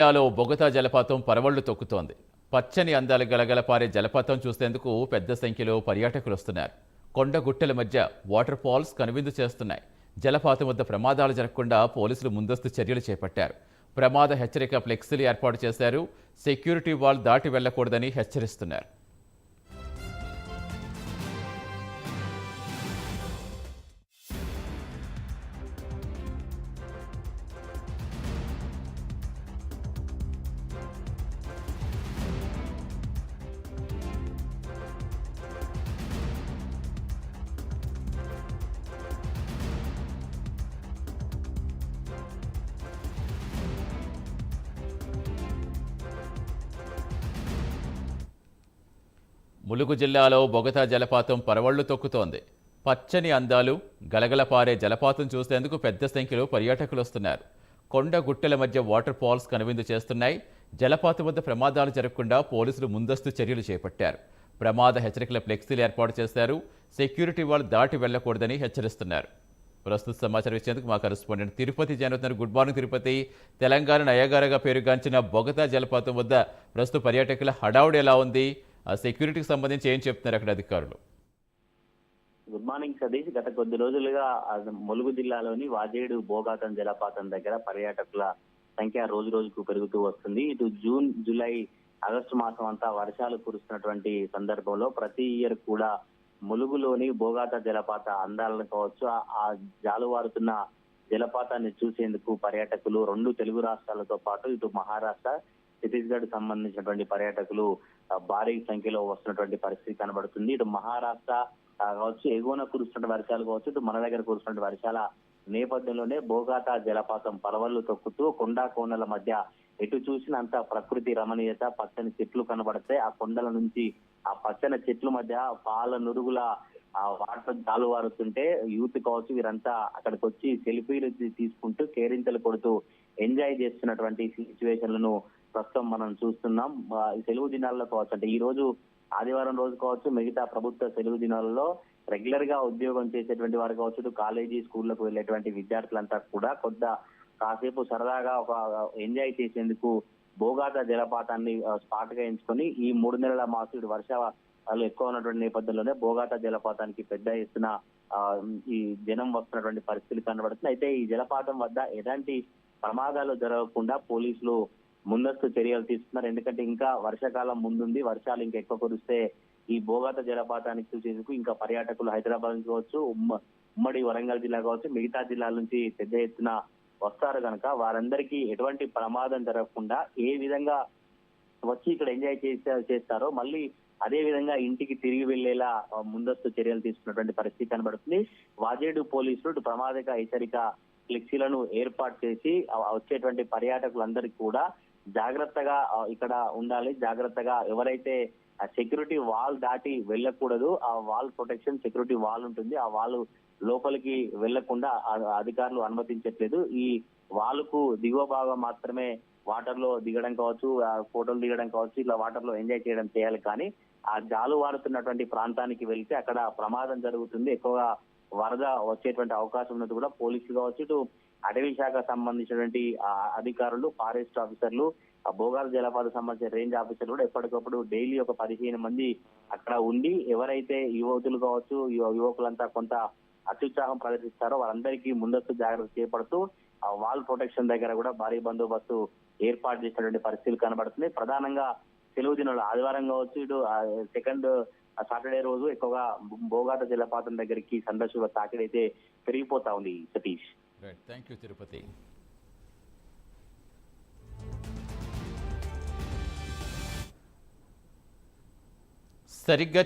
జిల్లాలో బొగతా జలపాతం పరవళ్లు తొక్కుతోంది. పచ్చని అందాలు గలగలపారే జలపాతం చూసేందుకు పెద్ద సంఖ్యలో పర్యాటకులు వస్తున్నారు. కొండ గుట్టల మధ్య వాటర్ ఫాల్స్ కనువిందు చేస్తున్నాయి. జలపాతం వద్ద ప్రమాదాలు జరగకుండా పోలీసులు ముందస్తు చర్యలు చేపట్టారు. ప్రమాద హెచ్చరిక ఫ్లెక్సీలు ఏర్పాటు చేశారు. సెక్యూరిటీ వాల్ దాటి వెళ్లకూడదని హెచ్చరిస్తున్నారు. ములుగు జిల్లాలో బొగతా జలపాతం పరవళ్లు తొక్కుతోంది. పచ్చని అందాలు గలగలపారే జలపాతం చూసేందుకు పెద్ద సంఖ్యలో పర్యాటకులు వస్తున్నారు. కొండ గుట్టల మధ్య వాటర్ ఫాల్స్ కనువిందు చేస్తున్నాయి. జలపాతం వద్ద ప్రమాదాలు జరగకుండా పోలీసులు ముందస్తు చర్యలు చేపట్టారు. ప్రమాద హెచ్చరికల ఫ్లెక్సీలు ఏర్పాటు చేశారు. సెక్యూరిటీ వాళ్ళు దాటి వెళ్లకూడదని హెచ్చరిస్తున్నారు. ప్రస్తుత సమాచారం ఇచ్చేందుకు మా కరెస్పాండెంట్ తిరుపతి జరుగుతున్నారు. Good morning Tirupati. తెలంగాణ నయాగారగా పేరుగాంచిన బొగతా జలపాతం వద్ద ప్రస్తుత పర్యాటకుల హడావుడి ఎలా ఉంది? ఆ సెక్యూరిటీకి సంబంధించి ఏం చెప్తున్నారు అక్కడ అధికారులు? Good morning Satish. గత కొద్ది రోజులుగా ములుగు జిల్లాలోని వాజేడు బోగాతం జలపాతం దగ్గర పర్యాటకుల సంఖ్య రోజు రోజుకు పెరుగుతూ వస్తుంది. ఇటు జూన్, జూలై, ఆగస్టు మాసం అంతా వర్షాలు కురుస్తున్నటువంటి సందర్భంలో ప్రతి ఇయర్ కూడా ములుగులోని బోగాత జలపాత అందాలను కావచ్చు, ఆ జాలువారుతున్న జలపాతాన్ని చూసేందుకు పర్యాటకులు రెండు తెలుగు రాష్ట్రాలతో పాటు ఇటు మహారాష్ట్ర, ఛత్తీస్గఢ్ సంబంధించినటువంటి పర్యాటకులు భారీ సంఖ్యలో వస్తున్నటువంటి పరిస్థితి కనబడుతుంది. ఇటు మహారాష్ట్ర కావచ్చు, ఎగువన కురుస్తున్న వర్షాలు కావచ్చు, ఇటు మన దగ్గర కురుస్తున్న వర్షాల నేపథ్యంలోనే బోగాతా జలపాతం పరవళ్లు తొక్కుతూ కొండా కోనల మధ్య ఎటు చూసినంత ప్రకృతి రమణీయత, పచ్చని చెట్లు కనబడతాయి. ఆ కొండల నుంచి ఆ పచ్చని చెట్ల మధ్య పాల నురుగుల ఆ వాటర్ జాలువారుతుంటే యూత్ కావచ్చు వీరంతా అక్కడికి వచ్చి సెల్ఫీలు తీసుకుంటూ కేరింతలు కొడుతూ ఎంజాయ్ చేస్తున్నటువంటి సిచ్యువేషన్లను ప్రస్తుతం మనం చూస్తున్నాం. ఈ సెలవు దినాల్లో కావచ్చు, అంటే ఈ రోజు ఆదివారం రోజు కావచ్చు, మిగతా ప్రభుత్వ సెలవు దినాలలో రెగ్యులర్ గా ఉద్యోగం చేసేటువంటి వారు కావచ్చు, కాలేజీ స్కూళ్లకు వెళ్ళేటువంటి విద్యార్థులంతా కూడా కాసేపు సరదాగా ఒక ఎంజాయ్ చేసేందుకు బోగాతా జలపాతాన్ని స్పాట్ గా ఎంచుకొని ఈ 3 నెలల మాసం వర్షాలు ఎక్కువ ఉన్నటువంటి నేపథ్యంలోనే బోగాతా జలపాతానికి పెద్ద ఎత్తున ఈ జనం వస్తున్నటువంటి పరిస్థితులు కనబడుతుంది. అయితే ఈ జలపాతం వద్ద ఎలాంటి ప్రమాదాలు జరగకుండా పోలీసులు ముందస్తు చర్యలు తీసుకున్నారు. ఎందుకంటే ఇంకా వర్షాకాలం ముందుంది. వర్షాలు ఇంకా ఎక్కువ కురిస్తే ఈ బోగాత జలపాతానికి చూసేందుకు ఇంకా పర్యాటకులు హైదరాబాద్ నుంచి కావచ్చు, ఉమ్మడి వరంగల్ జిల్లా కావచ్చు, మిగతా జిల్లాల నుంచి పెద్ద ఎత్తున వస్తారు కనుక వారందరికీ ఎటువంటి ప్రమాదం జరగకుండా ఏ విధంగా వచ్చి ఇక్కడ ఎంజాయ్ చేస్తారో మళ్ళీ అదే విధంగా ఇంటికి తిరిగి వెళ్లేలా ముందస్తు చర్యలు తీసుకున్నటువంటి పరిస్థితి కనబడుతుంది. వాజేడు పోలీసులు ప్రమాదక హెచ్చరిక ఫ్లెక్సీలను ఏర్పాటు చేసి వచ్చేటువంటి పర్యాటకులందరికీ కూడా జాగ్రత్తగా ఇక్కడ ఉండాలి, జాగ్రత్తగా ఎవరైతే సెక్యూరిటీ వాల్ దాటి వెళ్ళకూడదు, ఆ వాల్ ప్రొటెక్షన్ సెక్యూరిటీ వాల్ ఉంటుంది, ఆ వాల్ లోపలికి వెళ్లకుండా అధికారులు అనుమతించట్లేదు. ఈ వాల్కు దిగువ భాగం మాత్రమే వాటర్ లో దిగడం కావచ్చు, ఫోటోలు దిగడం కావచ్చు, ఇట్లా వాటర్ లో ఎంజాయ్ చేయడం చేయాలి. కానీ ఆ జాలు వారుతున్నటువంటి ప్రాంతానికి వెళ్తే అక్కడ ప్రమాదం జరుగుతుంది, ఎక్కువగా వరద వచ్చేటువంటి అవకాశం ఉన్నది కూడా పోలీసులు కావచ్చు, ఇటు అటవీ శాఖ సంబంధించినటువంటి అధికారులు, ఫారెస్ట్ ఆఫీసర్లు, బోగాత జలపాత సంబంధించిన రేంజ్ ఆఫీసర్లు కూడా ఎప్పటికప్పుడు డైలీ ఒక 15 మంది అక్కడ ఉండి ఎవరైతే యువతులు కావచ్చు, యువకులంతా కొంత అత్యుత్సాహం ప్రదర్శిస్తారో వారందరికీ ముందస్తు జాగ్రత్త చేపడుతూ ఆ వాల్ ప్రొటెక్షన్ దగ్గర కూడా భారీ బందోబస్తు ఏర్పాటు చేసినటువంటి పరిస్థితులు కనబడుతుంది. ప్రధానంగా సెలవు దినాలు ఆదివారం కావచ్చు, ఇటు సెకండ్ సాటర్డే రోజు ఎక్కువగా బోగాత జలపాతం దగ్గరికి సందర్శకుల తాకిడి అయితే పెరిగిపోతా ఉంది సతీష్. Thank you Tirupati. సరిగ్గా